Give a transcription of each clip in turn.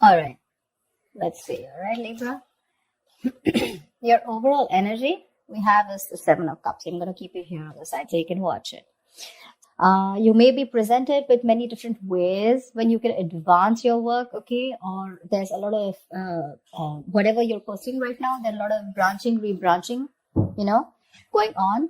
All right, let's see. All right, Libra. Your overall energy we have is the Seven of Cups. I'm going to keep it here on the side so you can watch it. You may be presented with many different ways when you can advance your work, okay? Or there's a lot of whatever you're pursuing right now, there's a lot of branching, rebranching, going on.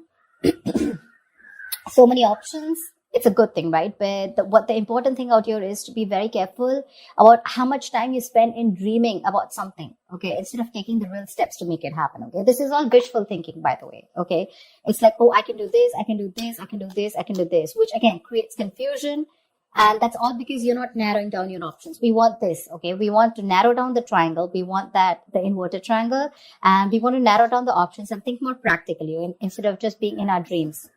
So many options. It's a good thing, right? But what the important thing out here is to be very careful about how much time you spend in dreaming about something, okay? Instead of taking the real steps to make it happen, okay? This is all wishful thinking, by the way, okay? It's like, oh, I can do this, I can do this, I can do this, I can do this, which again creates confusion. And that's all because you're not narrowing down your options. We want this, okay? We want to narrow down the triangle. We want the inverted triangle, and we want to narrow down the options and think more practically instead of just being in our dreams.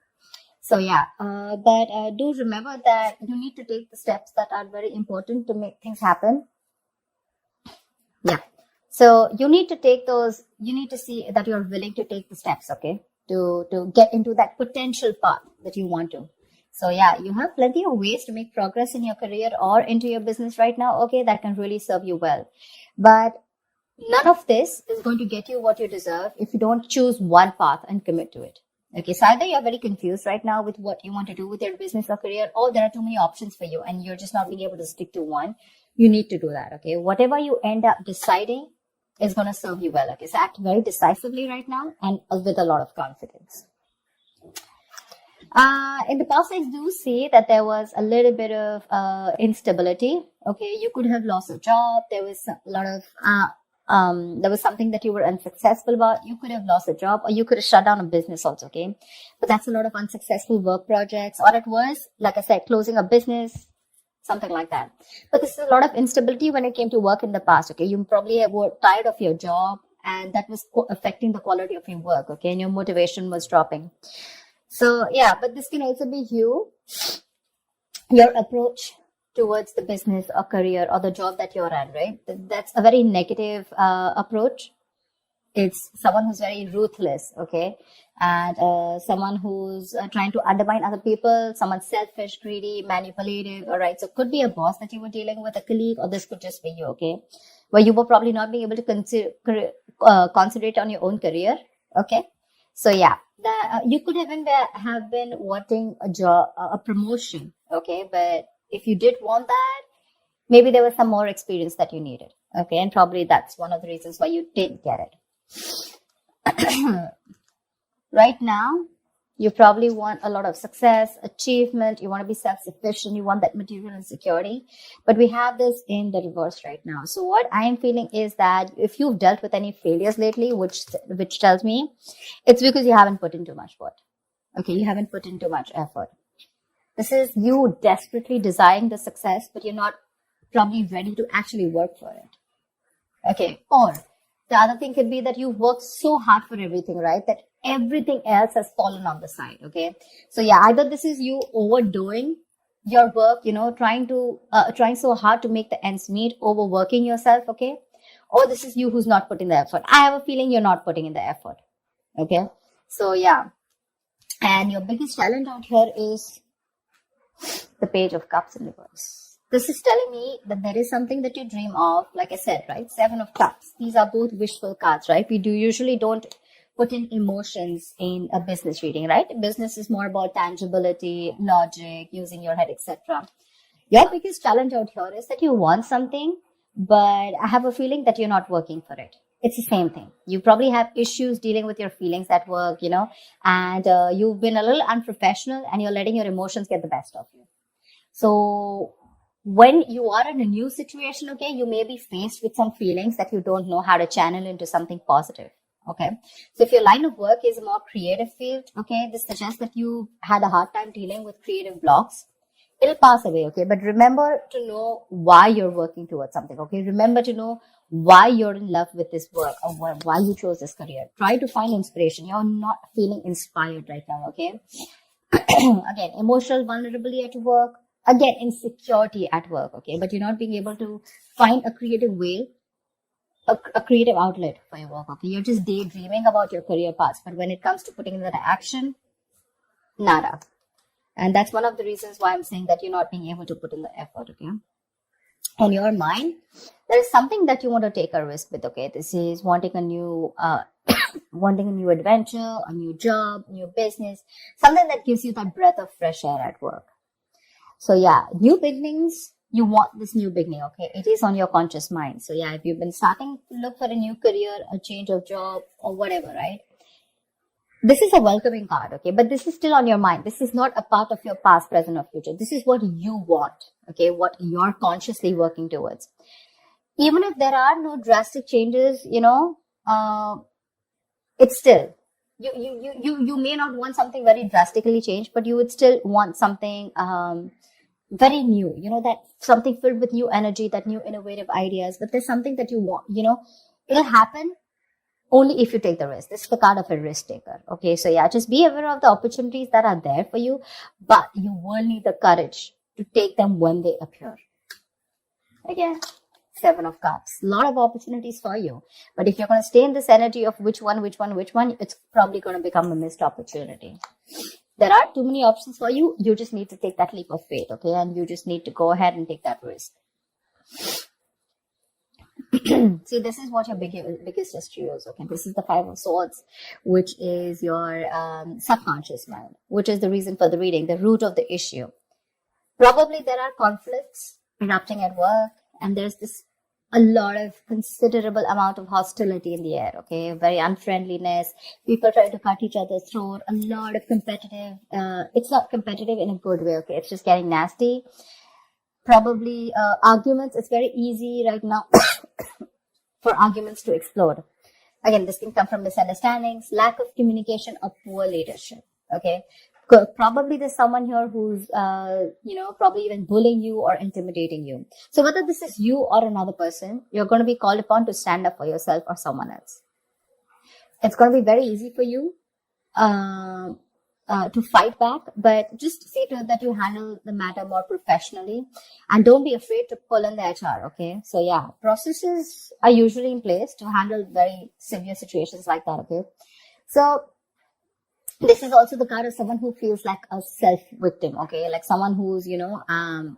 So yeah, but do remember that you need to take the steps that are very important to make things happen. Yeah. So you need to take those, you need to see that you're willing to take the steps, okay, to get into that potential path that you want to. So yeah, you have plenty of ways to make progress in your career or into your business right now, okay, that can really serve you well. But none of this is going to get you what you deserve if you don't choose one path and commit to it. Okay, so either you're very confused right now with what you want to do with your business or career, or there are too many options for you and you're just not being able to stick to one. You need to do that, okay? Whatever you end up deciding is going to serve you well, okay? So act very decisively right now and with a lot of confidence. In the past, I do see that there was a little bit of instability, okay? You could have lost a job. There was a lot of there was something that you were unsuccessful about. You could have lost a job, or you could have shut down a business also, okay? But that's a lot of unsuccessful work projects, or it was, like I said, closing a business, something like that. But this is a lot of instability when it came to work in the past, okay? You probably were tired of your job, and that was affecting the quality of your work, okay? And your motivation was dropping. So yeah, but this can also be your approach towards the business or career or the job that you're in, right? That's a very negative approach. It's someone who's very ruthless, okay? And someone who's trying to undermine other people, someone selfish, greedy, manipulative, all right? So it could be a boss that you were dealing with, a colleague, or this could just be you, okay? Where you were probably not being able to concentrate on your own career, okay? So yeah, you could even have been wanting a job, a promotion, okay? But if you did want that, maybe there was some more experience that you needed. Okay. And probably that's one of the reasons why you didn't get it. Right now, you probably want a lot of success, achievement. You want to be self-sufficient. You want that material and security. But we have this in the reverse right now. So what I am feeling is that if you've dealt with any failures lately, which tells me it's because you haven't put in too much work. Okay. You haven't put in too much effort. This is you desperately desiring the success, but you're not probably ready to actually work for it. Okay. Or the other thing could be that you worked so hard for everything, right? That everything else has fallen on the side. Okay. So yeah, either this is you overdoing your work, trying so hard to make the ends meet, overworking yourself. Okay. Or this is you who's not putting the effort. I have a feeling you're not putting in the effort. Okay. So yeah. And your biggest challenge out here is the Page of Cups in reverse. This is telling me that there is something that you dream of, like I said, right? Seven of Cups. These are both wishful cards, right? We usually don't put in emotions in a business reading, right? Business is more about tangibility, logic, using your head, etc. Your biggest challenge out here is that you want something, but I have a feeling that you're not working for it. It's the same thing. You probably have issues dealing with your feelings at work, and you've been a little unprofessional and you're letting your emotions get the best of you. So when you are in a new situation, okay, you may be faced with some feelings that you don't know how to channel into something positive. Okay. So if your line of work is a more creative field, okay, this suggests that you had a hard time dealing with creative blocks. It'll pass away, okay? But remember to know why you're working towards something, okay? Remember to know why you're in love with this work or why you chose this career. Try to find inspiration. You're not feeling inspired right now, okay? Again, emotional vulnerability at work. Again, insecurity at work, okay? But you're not being able to find a creative way, a creative outlet for your work, okay? You're just daydreaming about your career paths. But when it comes to putting it into action, nada. And that's one of the reasons why I'm saying that you're not being able to put in the effort, okay? in your mind, there is something that you want to take a risk with. Okay, this is wanting a new wanting a new adventure, a new job, new business, something that gives you that breath of fresh air at work. So yeah, new beginnings, you want this new beginning. Okay, it is on your conscious mind. So yeah, if you've been starting to look for a new career, a change of job, or whatever, right, this is a welcoming card. Okay, but this is still on your mind. This is not a part of your past, present, or future. This is what you want. Okay, what you're consciously working towards. Even if there are no drastic changes, it's still, you may not want something very drastically changed, but you would still want something very new, that something filled with new energy, that new innovative ideas. But there's something that you want, it'll happen only if you take the risk. This is the card of a risk taker. Okay, so yeah, just be aware of the opportunities that are there for you, but you will need the courage to take them when they appear. Again, Seven of Cups. A lot of opportunities for you. But if you're going to stay in this energy of which one, it's probably going to become a missed opportunity. There are too many options for you. You just need to take that leap of faith, okay? And you just need to go ahead and take that risk. See, this is what your biggest history is, okay? This is the Five of Swords, which is your subconscious mind, which is the reason for the reading, the root of the issue. Probably there are conflicts erupting at work, and there's a lot of considerable amount of hostility in the air, okay? Very unfriendliness, people trying to cut each other's throat, a lot of competitive, it's not competitive in a good way, okay? It's just getting nasty. Probably arguments, it's very easy right now for arguments to explode. Again, this can come from misunderstandings, lack of communication, or poor leadership, okay? Probably there's someone here who's, probably even bullying you or intimidating you. So whether this is you or another person, you're going to be called upon to stand up for yourself or someone else. It's going to be very easy for you to fight back, but just see to it that you handle the matter more professionally, and don't be afraid to pull in the HR, okay? So yeah, processes are usually in place to handle very severe situations like that, okay? So this is also the card of someone who feels like a self-victim, okay? Like someone who's, meaning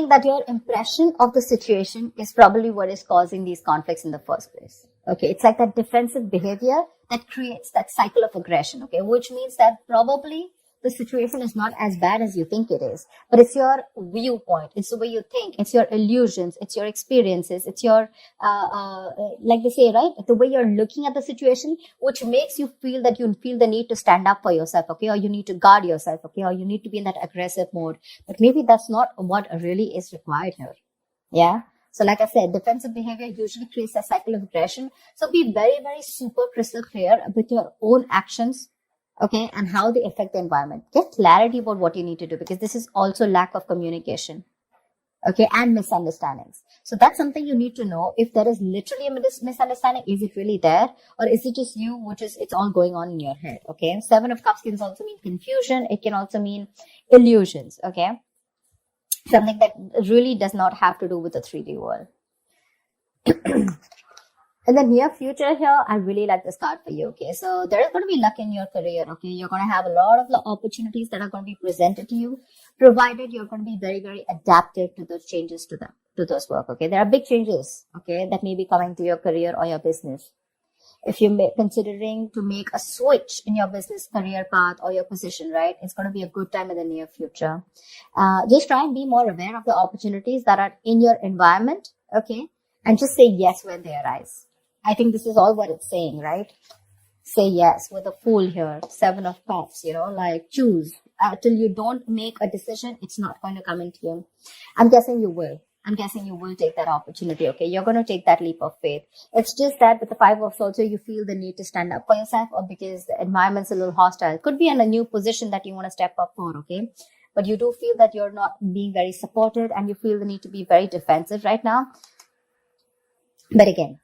that your impression of the situation is probably what is causing these conflicts in the first place. Okay, it's like that defensive behavior that creates that cycle of aggression, okay? Which means that probably the situation is not as bad as you think it is, but it's your viewpoint, it's the way you think, it's your illusions, it's your experiences, it's your like they say, right, the way you're looking at the situation, which makes you feel that you feel the need to stand up for yourself, okay, or you need to guard yourself, okay, or you need to be in that aggressive mode. But maybe that's not what really is required here. Yeah, so like I said, defensive behavior usually creates a cycle of aggression. So be very, very super crystal clear with your own actions, okay, and how they affect the environment. Get clarity about what you need to do, because this is also lack of communication, okay, and misunderstandings. So that's something you need to know. If there is literally a misunderstanding, is it really there, or is it just you, it's all going on in your head, okay? Seven of Cups can also mean confusion. It can also mean illusions, okay? Something that really does not have to do with the 3D world. In the near future here, I really like this card for you, okay? So there is going to be luck in your career, okay? You're going to have a lot of opportunities that are going to be presented to you, provided you're going to be very, very adaptive to those changes to those work, okay? There are big changes, okay, that may be coming to your career or your business. If you're considering to make a switch in your business career path or your position, right, it's going to be a good time in the near future. Just try and be more aware of the opportunities that are in your environment, okay? And just say yes when they arise. I think this is all what it's saying, right? Say yes with a Fool here, Seven of Cups, like choose. Till you don't make a decision, it's not going to come into you. I'm guessing you will. Take that opportunity, okay? You're going to take that leap of faith. It's just that with the Five of Swords, you feel the need to stand up for yourself, or because the environment's a little hostile. Could be in a new position that you want to step up for, okay? But you do feel that you're not being very supported, and you feel the need to be very defensive right now. But again,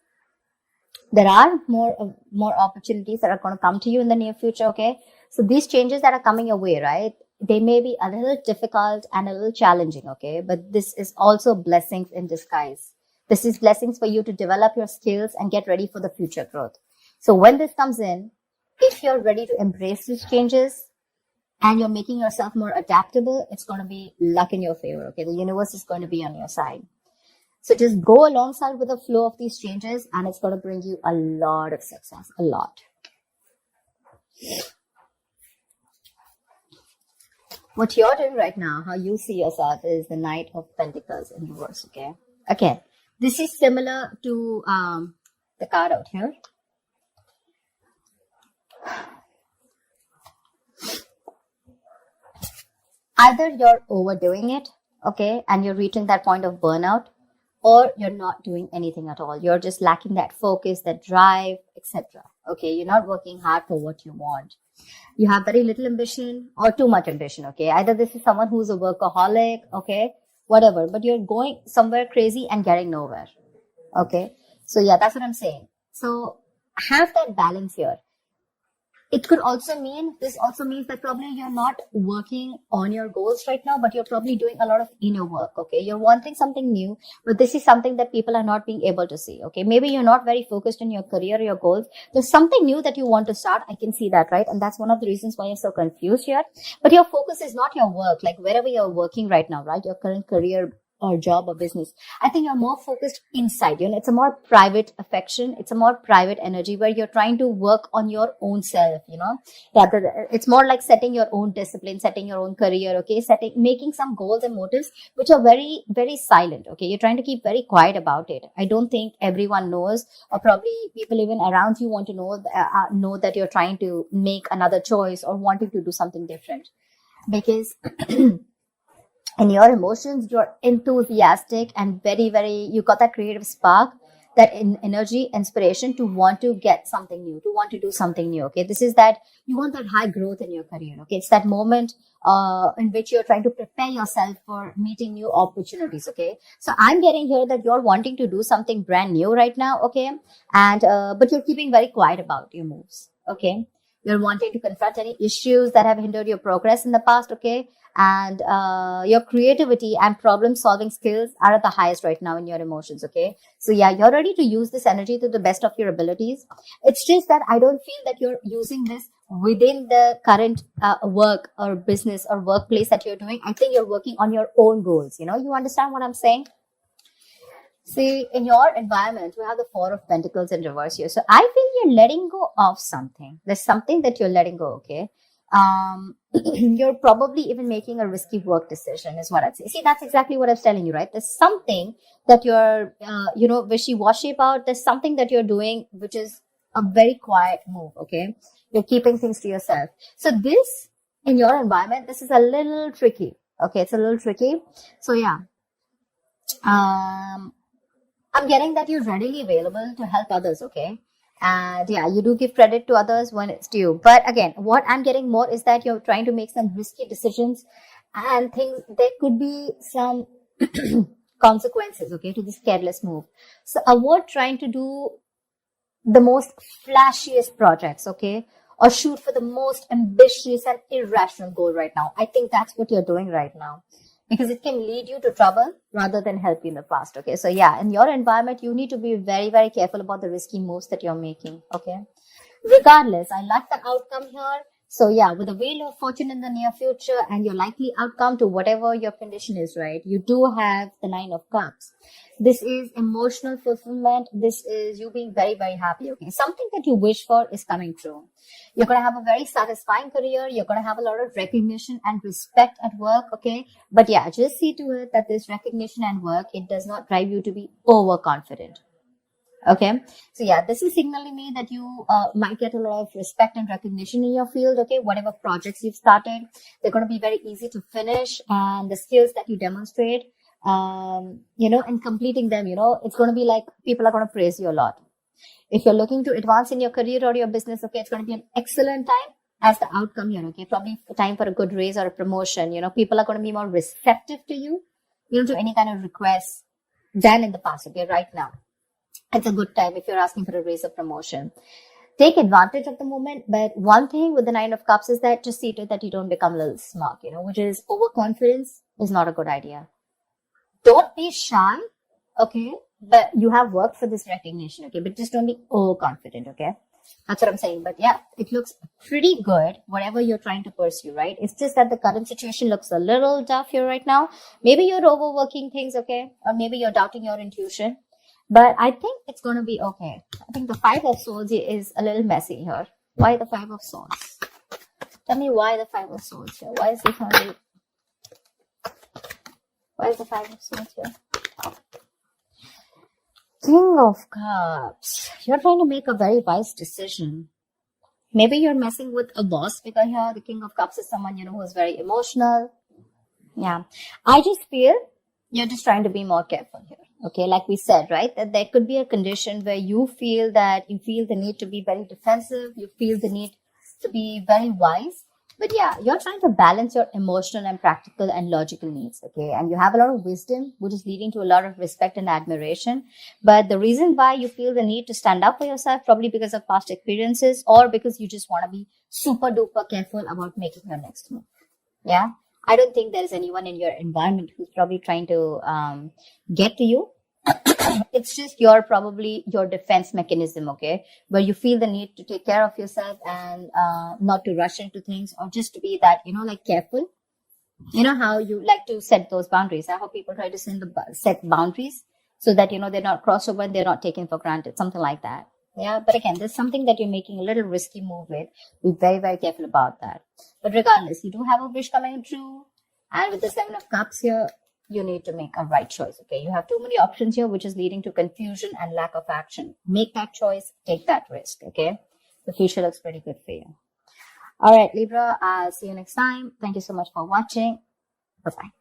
there are more opportunities that are going to come to you in the near future, okay? So these changes that are coming your way, right, they may be a little difficult and a little challenging, okay? But this is also blessings in disguise. This is blessings for you to develop your skills and get ready for the future growth. So when this comes in, if you're ready to embrace these changes and you're making yourself more adaptable, it's going to be luck in your favor. Okay. The universe is going to be on your side. So just go alongside with the flow of these changes, and it's going to bring you a lot of success, a lot. What you're doing right now, how you see yourself, is the Knight of Pentacles in reverse, okay? Again, this is similar to the card out here. Either you're overdoing it, okay, and you're reaching that point of burnout, or you're not doing anything at all. You're just lacking that focus, that drive, etc. Okay, you're not working hard for what you want. You have very little ambition or too much ambition, okay? Either this is someone who's a workaholic, okay, whatever, but you're going somewhere crazy and getting nowhere, okay? So yeah, that's what I'm saying. So have that balance here. It could also mean, this also means that probably you're not working on your goals right now, but you're probably doing a lot of inner work, okay? You're wanting something new, but this is something that people are not being able to see, okay? Maybe you're not very focused on your career or your goals. There's something new that you want to start. I can see that, right? And that's one of the reasons why you're so confused here. But your focus is not your work, like wherever you're working right now, right? Your current career or job or business. I think you're more focused inside, it's a more private affection. It's a more private energy where you're trying to work on your own self, it's more like setting your own discipline, setting your own career, okay, making some goals and motives, which are very, very silent, okay. You're trying to keep very quiet about it. I don't think everyone knows, or probably people even around you want to know that you're trying to make another choice or wanting to do something different, because in your emotions, you're enthusiastic and very, very, you got that creative spark, that energy, inspiration to want to get something new, to want to do something new, okay? This is that, you want that high growth in your career, okay? It's that moment in which you're trying to prepare yourself for meeting new opportunities, okay? So I'm getting here that you're wanting to do something brand new right now, okay? And, but you're keeping very quiet about your moves, okay? You're wanting to confront any issues that have hindered your progress in the past, okay? And your creativity and problem solving skills are at the highest right now in your emotions, okay? So yeah, you're ready to use this energy to the best of your abilities. It's just that I don't feel that you're using this within the current work or business or workplace that you're doing. I think you're working on your own goals, you understand what I'm saying? See, in your environment, we have the Four of Pentacles in reverse here. So I feel you're letting go of something. There's something that you're letting go, okay? You're probably even making a risky work decision is what I'd say. See, that's exactly what I was telling you, right? There's something that you're, wishy-washy about. There's something that you're doing, which is a very quiet move, okay? You're keeping things to yourself. So this, in your environment, this is a little tricky, okay? It's a little tricky. So yeah. I'm getting that you're readily available to help others, okay? And yeah, you do give credit to others when it's due. But again, what I'm getting more is that you're trying to make some risky decisions and things, there could be some consequences, okay, to this careless move. So avoid trying to do the most flashiest projects, okay? Or shoot for the most ambitious and irrational goal right now. I think that's what you're doing right now, because it can lead you to trouble rather than help you in the past, okay? So yeah, in your environment, you need to be very, very careful about the risky moves that you're making, okay? Regardless, I like the outcome here. So yeah, with the Wheel of Fortune in the near future and your likely outcome to whatever your condition is, right? You do have the Nine of Cups. This is emotional fulfillment. This is you being very, very happy, okay? Something that you wish for is coming true. You're going to have a very satisfying career. You're going to have a lot of recognition and respect at work, okay? But yeah, just see to it that this recognition and work, it does not drive you to be overconfident. Okay, so yeah, this is signaling me that you might get a lot of respect and recognition in your field, okay? Whatever projects you've started, they're going to be very easy to finish, and the skills that you demonstrate, and completing them, it's going to be like people are going to praise you a lot. If you're looking to advance in your career or your business, okay, it's going to be an excellent time as the outcome here, okay? Probably time for a good raise or a promotion, people are going to be more receptive to you, to any kind of requests than in the past, okay, right now. It's a good time if you're asking for a raise or promotion. Take advantage of the moment. But one thing with the Nine of Cups is that just see to it that you don't become a little smug, which is overconfidence is not a good idea. Don't be shy, okay? But you have worked for this recognition, okay? But just don't be overconfident, okay? That's what I'm saying. But yeah, it looks pretty good, whatever you're trying to pursue, right? It's just that the current situation looks a little tough here right now. Maybe you're overworking things, okay? Or maybe you're doubting your intuition. But I think it's going to be okay. I think the Five of Swords is a little messy here. Why the Five of Swords? Tell me why the Five of Swords here. Why is the Five of Swords here? King of Cups. You're trying to make a very wise decision. Maybe you're messing with a boss figure here. The King of Cups is someone, who is very emotional. Yeah. I just feel you're just trying to be more careful here. Okay. Like we said, right? That there could be a condition where you feel the need to be very defensive. You feel the need to be very wise. But yeah, you're trying to balance your emotional and practical and logical needs, okay? And you have a lot of wisdom, which is leading to a lot of respect and admiration. But the reason why you feel the need to stand up for yourself, probably because of past experiences or because you just want to be super duper careful about making your next move. Yeah? I don't think there is anyone in your environment who's probably trying to get to you. It's just probably your defense mechanism, okay, where you feel the need to take care of yourself and not to rush into things, or just to be that, like careful. You know how you like to set those boundaries. I hope people try to set boundaries so that, they're not crossed over and they're not taken for granted, something like that. Yeah, but again, there's something that you're making a little risky move with. Be very, very careful about that. But regardless, you do have a wish coming true. And with the Seven of Cups here, you need to make a right choice, okay? You have too many options here, which is leading to confusion and lack of action. Make that choice, take that risk, okay? The future looks pretty good for you. All right, Libra, I'll see you next time. Thank you so much for watching. Bye-bye.